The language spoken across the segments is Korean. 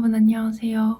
여러분 안녕하세요.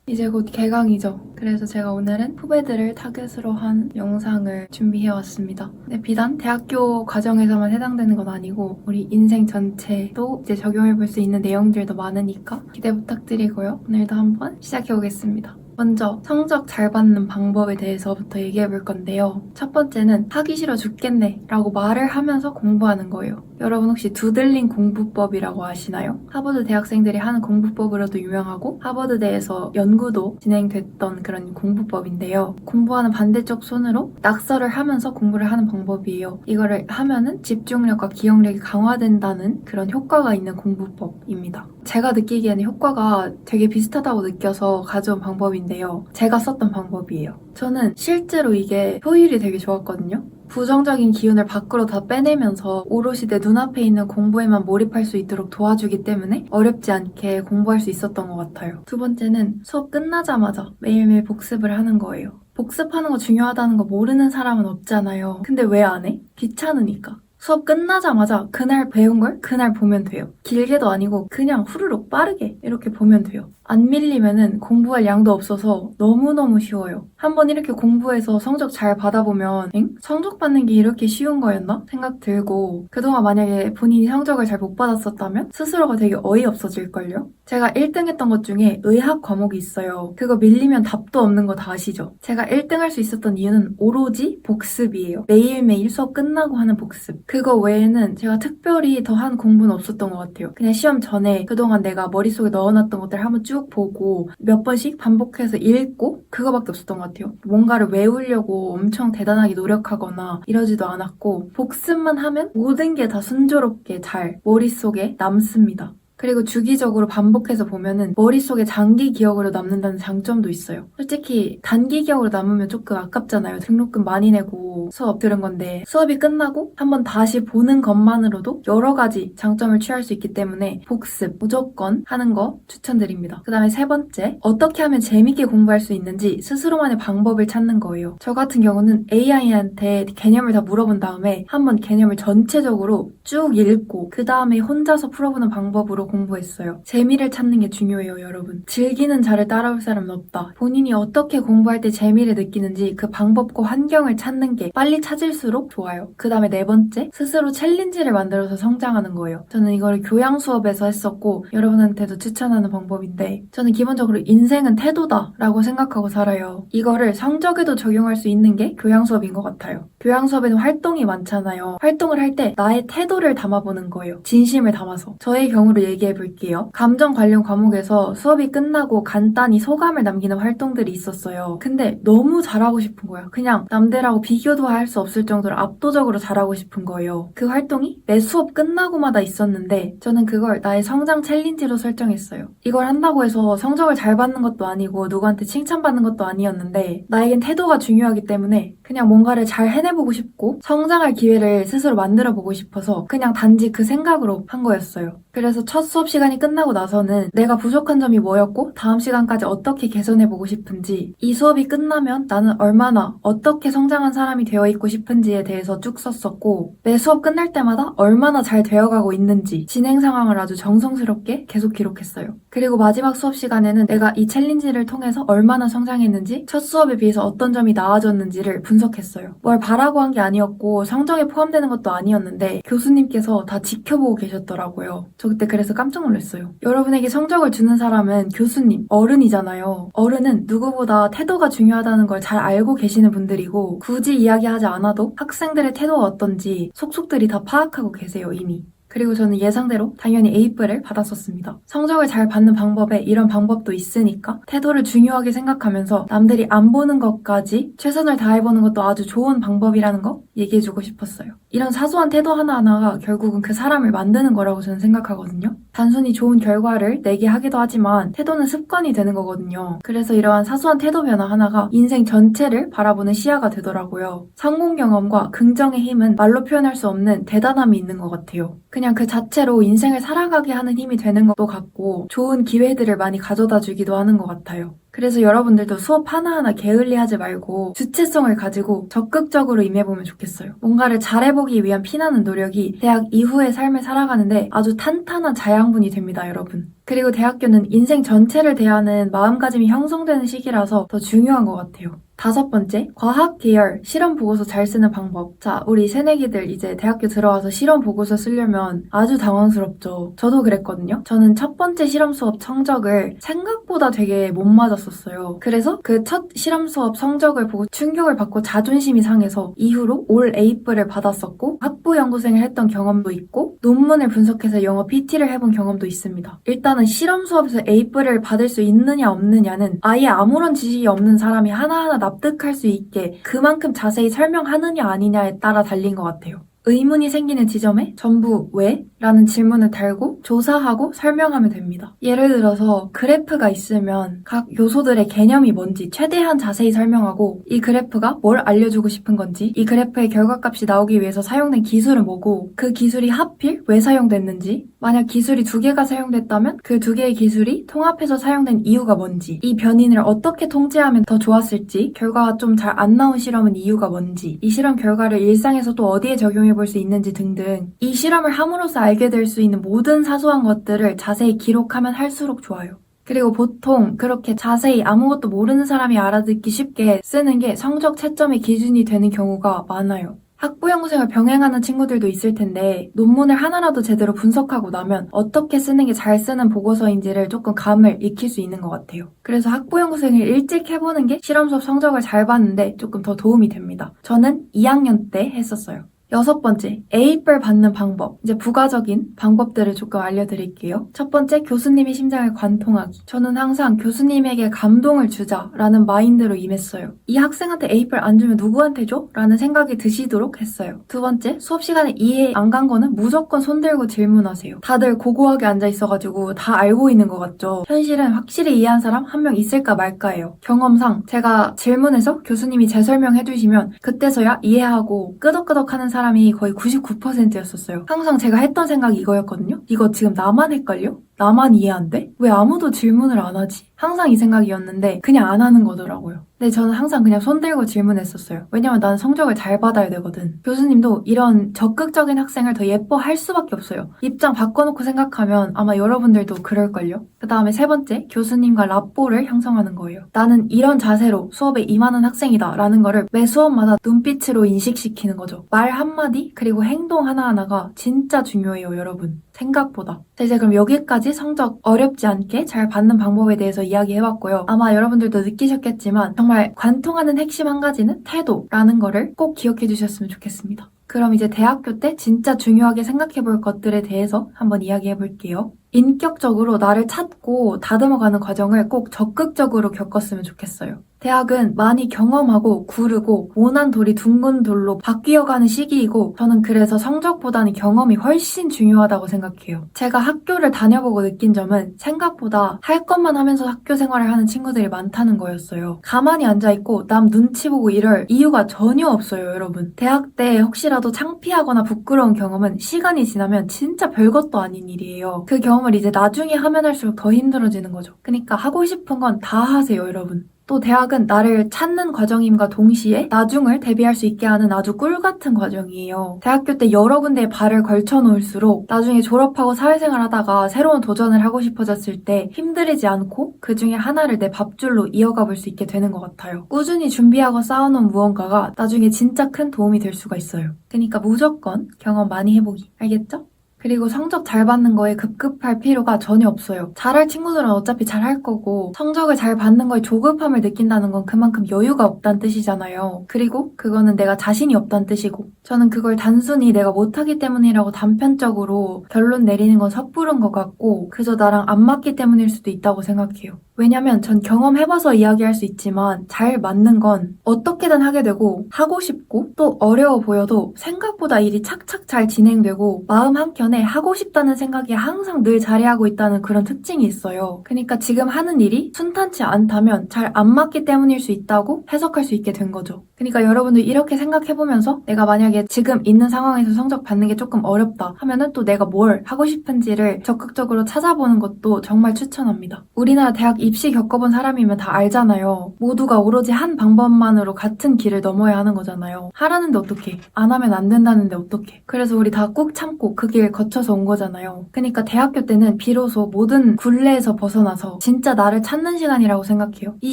이제 곧 개강이죠. 그래서 제가 오늘은 후배들을 타겟으로 한 영상을 준비해왔습니다. 근데 비단 대학교 과정에서만 해당되는 건 아니고 우리 인생 전체도 이제 적용해볼 수 있는 내용들도 많으니까 기대 부탁드리고요. 오늘도 한번 시작해보겠습니다. 먼저 성적 잘 받는 방법에 대해서부터 얘기해볼 건데요. 첫 번째는 하기 싫어 죽겠네 라고 말을 하면서 공부하는 거예요. 여러분 혹시 두들린 공부법이라고 아시나요? 하버드 대학생들이 하는 공부법으로도 유명하고 하버드대에서 연구도 진행됐던 그런 공부법인데요. 공부하는 반대쪽 손으로 낙서를 하면서 공부를 하는 방법이에요. 이거를 하면은 집중력과 기억력이 강화된다는 그런 효과가 있는 공부법입니다. 제가 느끼기에는 효과가 되게 비슷하다고 느껴서 가져온 방법인데요. 제가 썼던 방법이에요. 저는 실제로 이게 효율이 되게 좋았거든요. 부정적인 기운을 밖으로 다 빼내면서 오롯이 내 눈앞에 있는 공부에만 몰입할 수 있도록 도와주기 때문에 어렵지 않게 공부할 수 있었던 것 같아요. 두 번째는 수업 끝나자마자 매일매일 복습을 하는 거예요. 복습하는 거 중요하다는 거 모르는 사람은 없잖아요. 근데 왜 안 해? 귀찮으니까. 수업 끝나자마자 그날 배운 걸 그날 보면 돼요. 길게도 아니고 그냥 후루룩 빠르게 이렇게 보면 돼요. 안 밀리면은 공부할 양도 없어서 너무너무 쉬워요. 한번 이렇게 공부해서 성적 잘 받아보면 성적 받는 게 이렇게 쉬운 거였나? 생각 들고 그동안 만약에 본인이 성적을 잘 못 받았었다면 스스로가 되게 어이없어질걸요? 제가 1등 했던 것 중에 의학 과목이 있어요. 그거 밀리면 답도 없는 거 다 아시죠? 제가 1등 할 수 있었던 이유는 오로지 복습이에요. 매일매일 수업 끝나고 하는 복습. 그거 외에는 제가 특별히 더한 공부는 없었던 것 같아요. 그냥 시험 전에 그동안 내가 머릿속에 넣어놨던 것들 한번 쭉 보고 몇 번씩 반복해서 읽고 그거밖에 없었던 것 같아요. 뭔가를 외우려고 엄청 대단하게 노력하거나 이러지도 않았고 복습만 하면 모든 게 다 순조롭게 잘 머릿속에 남습니다. 그리고 주기적으로 반복해서 보면은 머릿속에 장기 기억으로 남는다는 장점도 있어요. 솔직히 단기 기억으로 남으면 조금 아깝잖아요. 등록금 많이 내고 수업 들은 건데 수업이 끝나고 한번 다시 보는 것만으로도 여러 가지 장점을 취할 수 있기 때문에 복습 무조건 하는 거 추천드립니다. 그 다음에 세 번째, 어떻게 하면 재밌게 공부할 수 있는지 스스로만의 방법을 찾는 거예요. 저 같은 경우는 AI한테 개념을 다 물어본 다음에 한번 개념을 전체적으로 쭉 읽고 그 다음에 혼자서 풀어보는 방법으로 공부했어요. 재미를 찾는 게 중요해요, 여러분. 즐기는 자를 따라올 사람은 없다. 본인이 어떻게 공부할 때 재미를 느끼는지 그 방법과 환경을 찾는 게 빨리 찾을수록 좋아요. 그 다음에 네 번째, 스스로 챌린지를 만들어서 성장하는 거예요. 저는 이거를 교양 수업에서 했었고 여러분한테도 추천하는 방법인데 저는 기본적으로 인생은 태도다 라고 생각하고 살아요. 이거를 성적에도 적용할 수 있는 게 교양 수업인 것 같아요. 교양 수업에는 활동이 많잖아요. 활동을 할 때 나의 태도를 담아보는 거예요. 진심을 담아서. 저의 경우를 얘기해 볼게요. 감정 관련 과목에서 수업이 끝나고 간단히 소감을 남기는 활동들이 있었어요. 근데 너무 잘하고 싶은 거예요. 그냥 남들하고 비교도 할 수 없을 정도로 압도적으로 잘하고 싶은 거예요. 그 활동이 매 수업 끝나고마다 있었는데 저는 그걸 나의 성장 챌린지로 설정했어요. 이걸 한다고 해서 성적을 잘 받는 것도 아니고 누구한테 칭찬받는 것도 아니었는데 나에겐 태도가 중요하기 때문에 그냥 뭔가를 잘 해내보고 싶고 성장할 기회를 스스로 만들어보고 싶어서 그냥 단지 그 생각으로 한 거였어요. 그래서 첫 수업 시간이 끝나고 나서는 내가 부족한 점이 뭐였고 다음 시간까지 어떻게 개선해보고 싶은지 이 수업이 끝나면 나는 얼마나 어떻게 성장한 사람이 되어 있고 싶은지에 대해서 쭉 썼었고 매 수업 끝날 때마다 얼마나 잘 되어가고 있는지 진행 상황을 아주 정성스럽게 계속 기록했어요. 그리고 마지막 수업 시간에는 내가 이 챌린지를 통해서 얼마나 성장했는지 첫 수업에 비해서 어떤 점이 나아졌는지를 분석했어요. 뭘 바라고 한 게 아니었고 성적에 포함되는 것도 아니었는데 교수님께서 다 지켜보고 계셨더라고요. 저 그때 그래서 깜짝 놀랐어요. 여러분에게 성적을 주는 사람은 교수님, 어른이잖아요. 어른은 누구보다 태도가 중요하다는 걸 잘 알고 계시는 분들이고 굳이 이야기하지 않아도 학생들의 태도가 어떤지 속속들이 다 파악하고 계세요, 이미. 그리고 저는 예상대로 당연히 A뿔을 받았었습니다. 성적을 잘 받는 방법에 이런 방법도 있으니까 태도를 중요하게 생각하면서 남들이 안 보는 것까지 최선을 다해보는 것도 아주 좋은 방법이라는 거 얘기해주고 싶었어요. 이런 사소한 태도 하나하나가 결국은 그 사람을 만드는 거라고 저는 생각하거든요. 단순히 좋은 결과를 내게 하기도 하지만 태도는 습관이 되는 거거든요. 그래서 이러한 사소한 태도 변화 하나가 인생 전체를 바라보는 시야가 되더라고요. 성공 경험과 긍정의 힘은 말로 표현할 수 없는 대단함이 있는 것 같아요. 그냥 그 자체로 인생을 살아가게 하는 힘이 되는 것도 같고 좋은 기회들을 많이 가져다 주기도 하는 것 같아요. 그래서 여러분들도 수업 하나하나 게을리하지 말고 주체성을 가지고 적극적으로 임해보면 좋겠어요. 뭔가를 잘해보기 위한 피나는 노력이 대학 이후의 삶을 살아가는데 아주 탄탄한 자양분이 됩니다, 여러분. 그리고 대학교는 인생 전체를 대하는 마음가짐이 형성되는 시기라서 더 중요한 것 같아요. 5번째, 과학 계열 실험 보고서 잘 쓰는 방법. 자, 우리 새내기들 이제 대학교 들어와서 실험 보고서 쓰려면 아주 당황스럽죠. 저도 그랬거든요. 저는 첫 번째 실험 수업 성적을 생각보다 되게 못 맞았었어요. 그래서 그 첫 실험 수업 성적을 보고 충격을 받고 자존심이 상해서 이후로 올 A뿔을 받았었고 학부 연구생을 했던 경험도 있고 논문을 분석해서 영어 PT를 해본 경험도 있습니다. 일단은 실험 수업에서 A뿔을 받을 수 있느냐 없느냐는 아예 아무런 지식이 없는 사람이 하나하나 납득할 수 있게 그만큼 자세히 설명하느냐 아니냐에 따라 달린 것 같아요. 의문이 생기는 지점에 전부 왜? 라는 질문을 달고 조사하고 설명하면 됩니다. 예를 들어서 그래프가 있으면 각 요소들의 개념이 뭔지 최대한 자세히 설명하고 이 그래프가 뭘 알려주고 싶은 건지 이 그래프의 결과값이 나오기 위해서 사용된 기술은 뭐고 그 기술이 하필 왜 사용됐는지 만약 기술이 2개가 사용됐다면 그 2개의 기술이 통합해서 사용된 이유가 뭔지 이 변인을 어떻게 통제하면 더 좋았을지 결과가 좀 잘 안 나온 실험은 이유가 뭔지 이 실험 결과를 일상에서 또 어디에 적용해 볼 수 있는지 등등 이 실험을 함으로써 알게 될 수 있는 모든 사소한 것들을 자세히 기록하면 할수록 좋아요. 그리고 보통 그렇게 자세히 아무것도 모르는 사람이 알아듣기 쉽게 쓰는 게 성적 채점의 기준이 되는 경우가 많아요. 학부연구생을 병행하는 친구들도 있을 텐데 논문을 하나라도 제대로 분석하고 나면 어떻게 쓰는 게 잘 쓰는 보고서인지를 조금 감을 익힐 수 있는 것 같아요. 그래서 학부연구생을 일찍 해보는 게 실험 수업 성적을 잘 봤는데 조금 더 도움이 됩니다. 저는 2학년 때 했었어요. 6번째, A뿔 받는 방법. 이제 부가적인 방법들을 조금 알려드릴게요. 첫 번째, 교수님의 심장을 관통하기. 저는 항상 교수님에게 감동을 주자라는 마인드로 임했어요. 이 학생한테 A뿔 안 주면 누구한테 줘? 라는 생각이 드시도록 했어요. 두 번째, 수업 시간에 이해 안 간 거는 무조건 손들고 질문하세요. 다들 고고하게 앉아있어가지고 다 알고 있는 것 같죠? 현실은 확실히 이해한 사람 한 명 있을까 말까예요. 경험상 제가 질문해서 교수님이 재설명해주시면 그때서야 이해하고 끄덕끄덕하는 사람이 거의 99%였었어요. 항상 제가 했던 생각이 이거였거든요. 이거 지금 나만 헷갈려? 나만 이해 안 돼? 왜 아무도 질문을 안 하지? 항상 이 생각이었는데 그냥 안 하는 거더라고요. 근데 저는 항상 그냥 손들고 질문했었어요. 왜냐면 나는 성적을 잘 받아야 되거든. 교수님도 이런 적극적인 학생을 더 예뻐할 수밖에 없어요. 입장 바꿔놓고 생각하면 아마 여러분들도 그럴걸요? 그 다음에 3번째, 교수님과 라뽀를 형성하는 거예요. 나는 이런 자세로 수업에 임하는 학생이다 라는 거를 매 수업마다 눈빛으로 인식시키는 거죠. 말 한마디 그리고 행동 하나하나가 진짜 중요해요, 여러분. 생각보다. 자, 이제 그럼 여기까지 성적 어렵지 않게 잘 받는 방법에 대해서 이야기해봤고요. 아마 여러분들도 느끼셨겠지만 정말 관통하는 핵심 한 가지는 태도라는 거를 꼭 기억해 주셨으면 좋겠습니다. 그럼 이제 대학교 때 진짜 중요하게 생각해 볼 것들에 대해서 한번 이야기해 볼게요. 인격적으로 나를 찾고 다듬어가는 과정을 꼭 적극적으로 겪었으면 좋겠어요. 대학은 많이 경험하고 구르고 모난 돌이 둥근 돌로 바뀌어가는 시기이고 저는 그래서 성적보다는 경험이 훨씬 중요하다고 생각해요. 제가 학교를 다녀보고 느낀 점은 생각보다 할 것만 하면서 학교 생활을 하는 친구들이 많다는 거였어요. 가만히 앉아있고 남 눈치 보고 이럴 이유가 전혀 없어요, 여러분. 대학 때 혹시라도 창피하거나 부끄러운 경험은 시간이 지나면 진짜 별것도 아닌 일이에요. 그 경험을 이제 나중에 하면 할수록 더 힘들어지는 거죠. 그러니까 하고 싶은 건 다 하세요, 여러분. 또 대학은 나를 찾는 과정임과 동시에 나중을 대비할 수 있게 하는 아주 꿀 같은 과정이에요. 대학교 때 여러 군데에 발을 걸쳐놓을수록 나중에 졸업하고 사회생활 하다가 새로운 도전을 하고 싶어졌을 때 힘들이지 않고 그 중에 하나를 내 밥줄로 이어가 볼 수 있게 되는 것 같아요. 꾸준히 준비하고 쌓아놓은 무언가가 나중에 진짜 큰 도움이 될 수가 있어요. 그러니까 무조건 경험 많이 해보기. 알겠죠? 그리고 성적 잘 받는 거에 급급할 필요가 전혀 없어요. 잘할 친구들은 어차피 잘할 거고 성적을 잘 받는 거에 조급함을 느낀다는 건 그만큼 여유가 없다는 뜻이잖아요. 그리고 그거는 내가 자신이 없다는 뜻이고 저는 그걸 단순히 내가 못하기 때문이라고 단편적으로 결론 내리는 건 섣부른 것 같고 그저 나랑 안 맞기 때문일 수도 있다고 생각해요. 왜냐면 전 경험해봐서 이야기할 수 있지만 잘 맞는 건 어떻게든 하게 되고 하고 싶고 또 어려워 보여도 생각보다 일이 착착 잘 진행되고 마음 한켠에 하고 싶다는 생각이 항상 늘 자리하고 있다는 그런 특징이 있어요. 그러니까 지금 하는 일이 순탄치 않다면 잘 안 맞기 때문일 수 있다고 해석할 수 있게 된 거죠. 그러니까 여러분들 이렇게 생각해보면서 내가 만약에 지금 있는 상황에서 성적 받는 게 조금 어렵다 하면은 또 내가 뭘 하고 싶은지를 적극적으로 찾아보는 것도 정말 추천합니다. 우리나라 대학 입시 겪어본 사람이면 다 알잖아요. 모두가 오로지 한 방법만으로 같은 길을 넘어야 하는 거잖아요. 하라는데 어떡해. 안 하면 안 된다는데 어떡해. 그래서 우리 다 꾹 참고 그 길 거쳐서 온 거잖아요. 그러니까 대학교 때는 비로소 모든 굴레에서 벗어나서 진짜 나를 찾는 시간이라고 생각해요. 이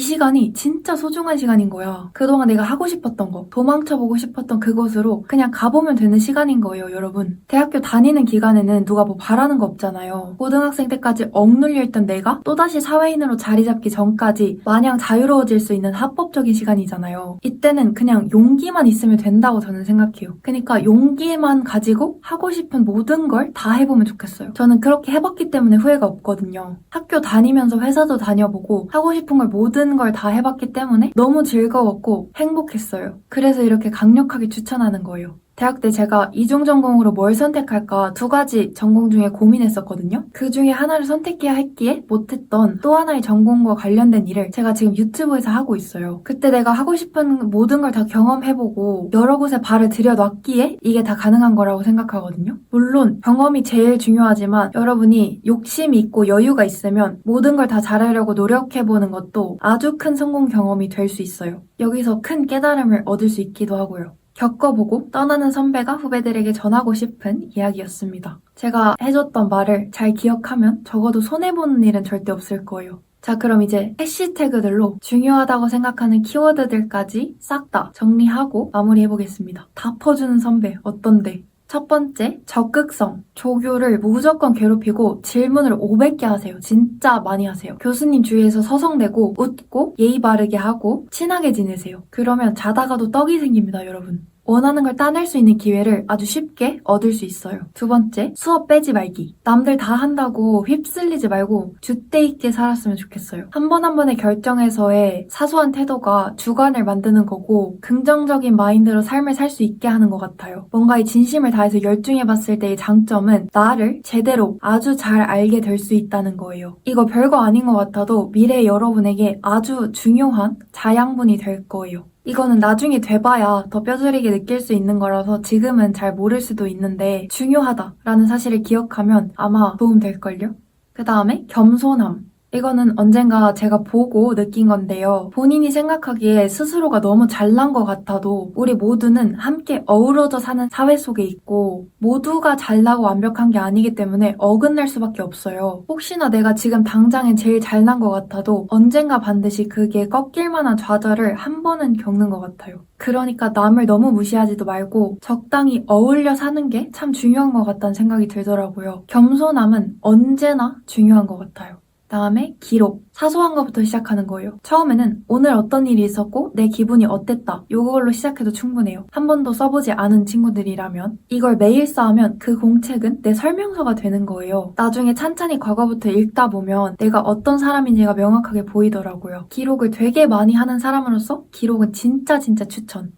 시간이 진짜 소중한 시간인 거야. 그동안 내가 하고 싶었던 거, 도망쳐보고 싶었던 그곳으로 그냥 가보면 되는 시간인 거예요, 여러분. 대학교 다니는 기간에는 누가 뭐 바라는 거 없잖아요. 고등학생 때까지 억눌려 있던 내가 또다시 사회인으로 자리 잡기 전까지 마냥 자유로워질 수 있는 합법적인 시간이잖아요. 이때는 그냥 용기만 있으면 된다고 저는 생각해요. 그러니까 용기만 가지고 하고 싶은 모든 걸 다 해보면 좋겠어요. 저는 그렇게 해봤기 때문에 후회가 없거든요. 학교 다니면서 회사도 다녀보고 하고 싶은 걸 모든 걸 다 해봤기 때문에 너무 즐거웠고 행복했어요. 그래서 이렇게 강력하게 추천하는 거예요. 대학 때 제가 이중 전공으로 뭘 선택할까 2가지 전공 중에 고민했었거든요. 그 중에 하나를 선택해야 했기에 못했던 또 하나의 전공과 관련된 일을 제가 지금 유튜브에서 하고 있어요. 그때 내가 하고 싶은 모든 걸 다 경험해보고 여러 곳에 발을 들여놨기에 이게 다 가능한 거라고 생각하거든요. 물론 경험이 제일 중요하지만 여러분이 욕심이 있고 여유가 있으면 모든 걸 다 잘하려고 노력해보는 것도 아주 큰 성공 경험이 될 수 있어요. 여기서 큰 깨달음을 얻을 수 있기도 하고요. 겪어보고 떠나는 선배가 후배들에게 전하고 싶은 이야기였습니다. 제가 해줬던 말을 잘 기억하면 적어도 손해보는 일은 절대 없을 거예요. 자, 그럼 이제 해시태그들로 중요하다고 생각하는 키워드들까지 싹 다 정리하고 마무리해보겠습니다. 다 퍼주는 선배, 어떤데? 첫 번째, 적극성. 조교를 무조건 괴롭히고 질문을 500개 하세요. 진짜 많이 하세요. 교수님 주위에서 서성대고 웃고 예의 바르게 하고 친하게 지내세요. 그러면 자다가도 떡이 생깁니다, 여러분. 원하는 걸 따낼 수 있는 기회를 아주 쉽게 얻을 수 있어요. 두 번째, 수업 빼지 말기. 남들 다 한다고 휩쓸리지 말고 줏대 있게 살았으면 좋겠어요. 한 번 한 번의 결정에서의 사소한 태도가 주관을 만드는 거고 긍정적인 마인드로 삶을 살 수 있게 하는 것 같아요. 뭔가에 진심을 다해서 열중해봤을 때의 장점은 나를 제대로 아주 잘 알게 될 수 있다는 거예요. 이거 별거 아닌 것 같아도 미래의 여러분에게 아주 중요한 자양분이 될 거예요. 이거는 나중에 돼봐야 더 뼈저리게 느낄 수 있는 거라서 지금은 잘 모를 수도 있는데 중요하다라는 사실을 기억하면 아마 도움될걸요? 그 다음에 겸손함. 이거는 언젠가 제가 보고 느낀 건데요. 본인이 생각하기에 스스로가 너무 잘난 것 같아도 우리 모두는 함께 어우러져 사는 사회 속에 있고 모두가 잘나고 완벽한 게 아니기 때문에 어긋날 수밖에 없어요. 혹시나 내가 지금 당장엔 제일 잘난 것 같아도 언젠가 반드시 그게 꺾일 만한 좌절을 한 번은 겪는 것 같아요. 그러니까 남을 너무 무시하지도 말고 적당히 어울려 사는 게 참 중요한 것 같다는 생각이 들더라고요. 겸손함은 언제나 중요한 것 같아요. 다음에 기록. 사소한 것부터 시작하는 거예요. 처음에는 오늘 어떤 일이 있었고 내 기분이 어땠다. 이걸로 시작해도 충분해요. 한 번도 써보지 않은 친구들이라면 이걸 매일 쌓으면 그 공책은 내 설명서가 되는 거예요. 나중에 찬찬히 과거부터 읽다 보면 내가 어떤 사람인지가 명확하게 보이더라고요. 기록을 되게 많이 하는 사람으로서 기록은 진짜 추천.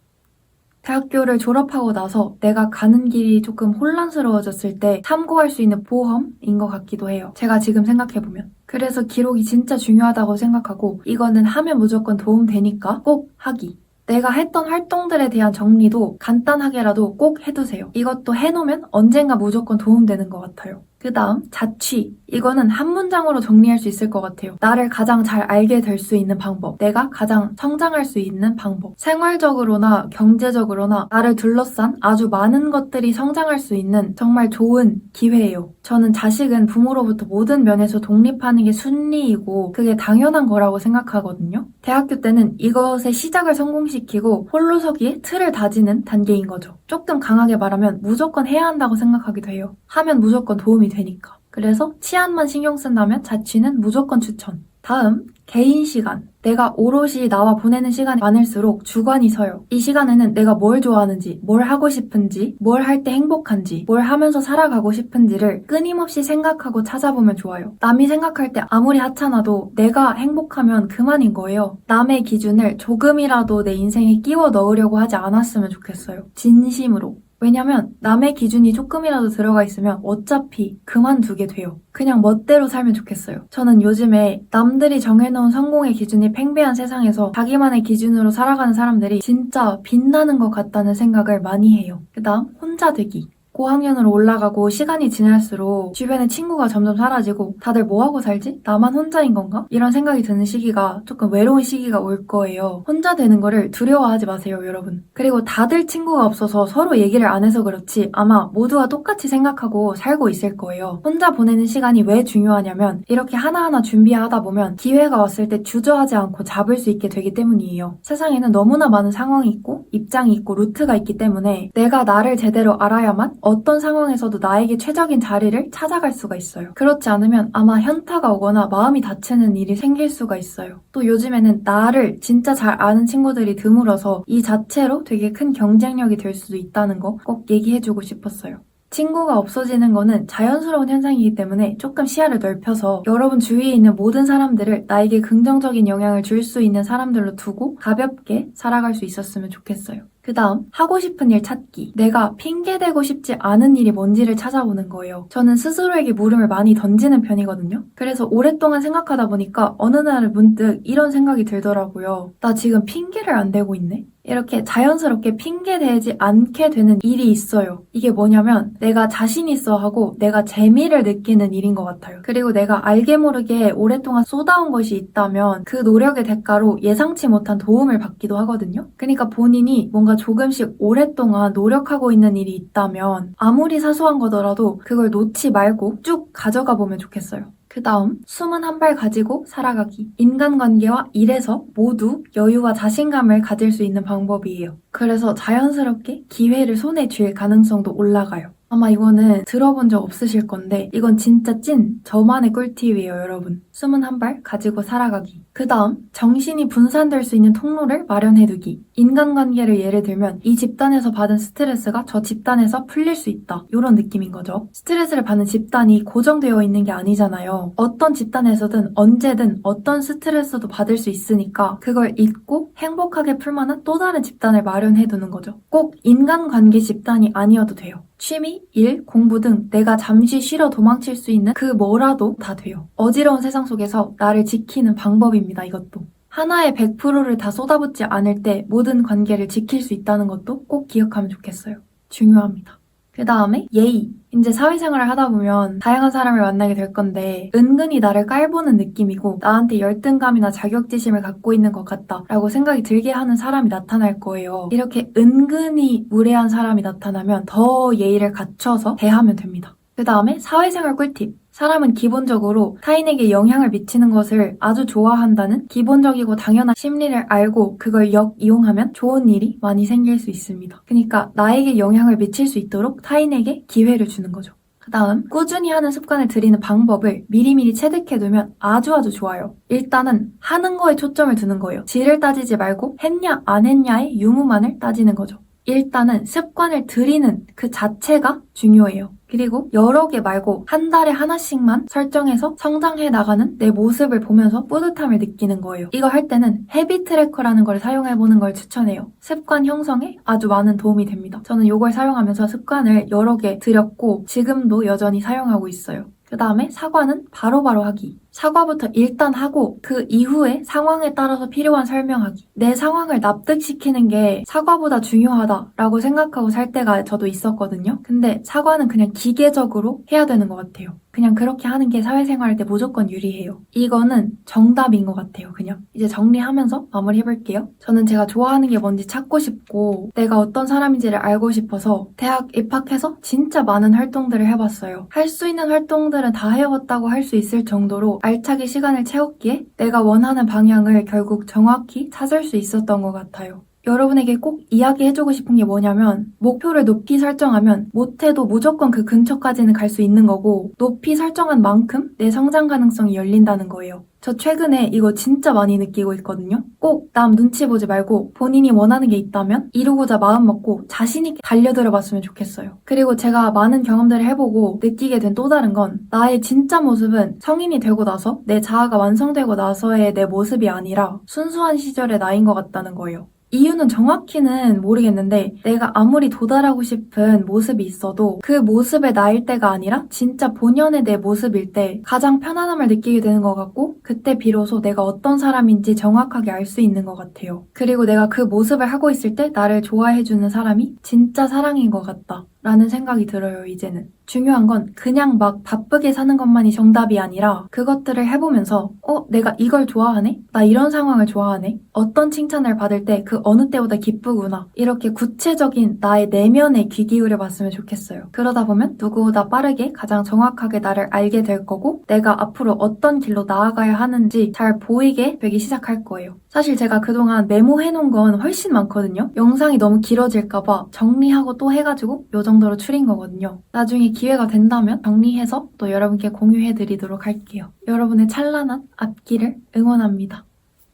대학교를 졸업하고 나서 내가 가는 길이 조금 혼란스러워졌을 때 참고할 수 있는 보험인 것 같기도 해요. 제가 지금 생각해보면. 그래서 기록이 진짜 중요하다고 생각하고 이거는 하면 무조건 도움 되니까 꼭 하기. 내가 했던 활동들에 대한 정리도 간단하게라도 꼭 해두세요. 이것도 해놓으면 언젠가 무조건 도움되는 것 같아요. 그 다음 자취. 이거는 한 문장으로 정리할 수 있을 것 같아요. 나를 가장 잘 알게 될 수 있는 방법. 내가 가장 성장할 수 있는 방법. 생활적으로나 경제적으로나 나를 둘러싼 아주 많은 것들이 성장할 수 있는 정말 좋은 기회예요. 저는 자식은 부모로부터 모든 면에서 독립하는 게 순리이고 그게 당연한 거라고 생각하거든요. 대학교 때는 이것의 시작을 성공시키고 홀로서기에 틀을 다지는 단계인 거죠. 조금 강하게 말하면 무조건 해야 한다고 생각하기도 해요. 하면 무조건 도움이 되니까. 그래서 치안만 신경 쓴다면 자취는 무조건 추천. 다음, 개인 시간. 내가 오롯이 나와 보내는 시간이 많을수록 주관이 서요. 이 시간에는 내가 뭘 좋아하는지, 뭘 하고 싶은지, 뭘 할 때 행복한지, 뭘 하면서 살아가고 싶은지를 끊임없이 생각하고 찾아보면 좋아요. 남이 생각할 때 아무리 하찮아도 내가 행복하면 그만인 거예요. 남의 기준을 조금이라도 내 인생에 끼워 넣으려고 하지 않았으면 좋겠어요. 진심으로. 왜냐면 남의 기준이 조금이라도 들어가 있으면 어차피 그만두게 돼요. 그냥 멋대로 살면 좋겠어요. 저는 요즘에 남들이 정해놓은 성공의 기준이 팽배한 세상에서 자기만의 기준으로 살아가는 사람들이 진짜 빛나는 것 같다는 생각을 많이 해요. 그 다음 혼자 되기. 고학년으로 올라가고 시간이 지날수록 주변에 친구가 점점 사라지고 다들 뭐하고 살지? 나만 혼자인 건가? 이런 생각이 드는 시기가 조금 외로운 시기가 올 거예요. 혼자 되는 거를 두려워하지 마세요, 여러분. 그리고 다들 친구가 없어서 서로 얘기를 안 해서 그렇지 아마 모두가 똑같이 생각하고 살고 있을 거예요. 혼자 보내는 시간이 왜 중요하냐면 이렇게 하나하나 준비하다 보면 기회가 왔을 때 주저하지 않고 잡을 수 있게 되기 때문이에요. 세상에는 너무나 많은 상황이 있고 입장이 있고 루트가 있기 때문에 내가 나를 제대로 알아야만 어떤 상황에서도 나에게 최적인 자리를 찾아갈 수가 있어요. 그렇지 않으면 아마 현타가 오거나 마음이 다치는 일이 생길 수가 있어요. 또 요즘에는 나를 진짜 잘 아는 친구들이 드물어서 이 자체로 되게 큰 경쟁력이 될 수도 있다는 거 꼭 얘기해주고 싶었어요. 친구가 없어지는 거는 자연스러운 현상이기 때문에 조금 시야를 넓혀서 여러분 주위에 있는 모든 사람들을 나에게 긍정적인 영향을 줄 수 있는 사람들로 두고 가볍게 살아갈 수 있었으면 좋겠어요. 그 다음 하고 싶은 일 찾기. 내가 핑계대고 싶지 않은 일이 뭔지를 찾아보는 거예요. 저는 스스로에게 물음을 많이 던지는 편이거든요. 그래서 오랫동안 생각하다 보니까 어느 날 문득 이런 생각이 들더라고요. 나 지금 핑계를 안 대고 있네? 이렇게 자연스럽게 핑계대지 않게 되는 일이 있어요. 이게 뭐냐면 내가 자신 있어 하고 내가 재미를 느끼는 일인 것 같아요. 그리고 내가 알게 모르게 오랫동안 쏟아온 것이 있다면 그 노력의 대가로 예상치 못한 도움을 받기도 하거든요. 그러니까 본인이 뭔가 조금씩 오랫동안 노력하고 있는 일이 있다면 아무리 사소한 거더라도 그걸 놓지 말고 쭉 가져가 보면 좋겠어요. 그 다음 숨은 한 발 가지고 살아가기. 인간관계와 일에서 모두 여유와 자신감을 가질 수 있는 방법이에요. 그래서 자연스럽게 기회를 손에 쥘 가능성도 올라가요. 아마 이거는 들어본 적 없으실 건데 이건 진짜 찐 저만의 꿀팁이에요, 여러분. 숨은 한 발 가지고 살아가기. 그 다음 정신이 분산될 수 있는 통로를 마련해두기. 인간관계를 예를 들면 이 집단에서 받은 스트레스가 저 집단에서 풀릴 수 있다. 이런 느낌인 거죠. 스트레스를 받는 집단이 고정되어 있는 게 아니잖아요. 어떤 집단에서든 언제든 어떤 스트레스도 받을 수 있으니까 그걸 잊고 행복하게 풀만한 또 다른 집단을 마련해두는 거죠. 꼭 인간관계 집단이 아니어도 돼요. 취미, 일, 공부 등 내가 잠시 쉬러 도망칠 수 있는 그 뭐라도 다 돼요. 어지러운 세상 속에서 나를 지키는 방법입니다, 이것도. 하나의 100%를 다 쏟아붓지 않을 때 모든 관계를 지킬 수 있다는 것도 꼭 기억하면 좋겠어요. 중요합니다. 그 다음에 예의. 이제 사회생활을 하다 보면 다양한 사람을 만나게 될 건데 은근히 나를 깔보는 느낌이고 나한테 열등감이나 자격지심을 갖고 있는 것 같다 라고 생각이 들게 하는 사람이 나타날 거예요. 이렇게 은근히 무례한 사람이 나타나면 더 예의를 갖춰서 대하면 됩니다. 그 다음에 사회생활 꿀팁. 사람은 기본적으로 타인에게 영향을 미치는 것을 아주 좋아한다는 기본적이고 당연한 심리를 알고 그걸 역이용하면 좋은 일이 많이 생길 수 있습니다. 그러니까 나에게 영향을 미칠 수 있도록 타인에게 기회를 주는 거죠. 그 다음 꾸준히 하는 습관을 들이는 방법을 미리미리 체득해두면 아주 좋아요. 일단은 하는 거에 초점을 두는 거예요. 질을 따지지 말고 했냐 안 했냐의 유무만을 따지는 거죠. 일단은 습관을 들이는 그 자체가 중요해요. 그리고 여러 개 말고 한 달에 하나씩만 설정해서 성장해 나가는 내 모습을 보면서 뿌듯함을 느끼는 거예요. 이거 할 때는 헤비 트래커라는 걸 사용해보는 걸 추천해요. 습관 형성에 아주 많은 도움이 됩니다. 저는 이걸 사용하면서 습관을 여러 개 들였고 지금도 여전히 사용하고 있어요. 그 다음에 사과는 바로바로 하기. 사과부터 일단 하고 그 이후에 상황에 따라서 필요한 설명하기. 내 상황을 납득시키는 게 사과보다 중요하다라고 생각하고 살 때가 저도 있었거든요. 근데 사과는 그냥 기계적으로 해야 되는 것 같아요. 그냥 그렇게 하는 게 사회생활 때 무조건 유리해요. 이거는 정답인 것 같아요, 그냥. 이제 정리하면서 마무리해볼게요. 저는 제가 좋아하는 게 뭔지 찾고 싶고 내가 어떤 사람인지를 알고 싶어서 대학 입학해서 진짜 많은 활동들을 해봤어요. 할 수 있는 활동들은 다 해봤다고 할 수 있을 정도로 알차게 시간을 채웠기에 내가 원하는 방향을 결국 정확히 찾을 수 있었던 것 같아요. 여러분에게 꼭 이야기해주고 싶은 게 뭐냐면 목표를 높이 설정하면 못해도 무조건 그 근처까지는 갈 수 있는 거고 높이 설정한 만큼 내 성장 가능성이 열린다는 거예요. 저 최근에 이거 진짜 많이 느끼고 있거든요. 꼭 남 눈치 보지 말고 본인이 원하는 게 있다면 이루고자 마음 먹고 자신 있게 달려들어 봤으면 좋겠어요. 그리고 제가 많은 경험들을 해보고 느끼게 된 또 다른 건 나의 진짜 모습은 성인이 되고 나서 내 자아가 완성되고 나서의 내 모습이 아니라 순수한 시절의 나인 것 같다는 거예요. 이유는 정확히는 모르겠는데 내가 아무리 도달하고 싶은 모습이 있어도 그 모습의 나일 때가 아니라 진짜 본연의 내 모습일 때 가장 편안함을 느끼게 되는 것 같고 그때 비로소 내가 어떤 사람인지 정확하게 알 수 있는 것 같아요. 그리고 내가 그 모습을 하고 있을 때 나를 좋아해주는 사람이 진짜 사랑인 것 같다. 라는 생각이 들어요, 이제는. 중요한 건 그냥 막 바쁘게 사는 것만이 정답이 아니라 그것들을 해보면서 내가 이걸 좋아하네? 나 이런 상황을 좋아하네? 어떤 칭찬을 받을 때 그 어느 때보다 기쁘구나. 이렇게 구체적인 나의 내면에 귀 기울여 봤으면 좋겠어요. 그러다 보면 누구보다 빠르게 가장 정확하게 나를 알게 될 거고 내가 앞으로 어떤 길로 나아가야 하는지 잘 보이게 되기 시작할 거예요. 사실 제가 그동안 메모해놓은 건 훨씬 많거든요. 영상이 너무 길어질까봐 정리하고 또 해가지고 요 정도로 줄인 거거든요. 나중에 기회가 된다면 정리해서 또 여러분께 공유해드리도록 할게요. 여러분의 찬란한 앞길을 응원합니다.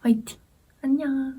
화이팅! 안녕!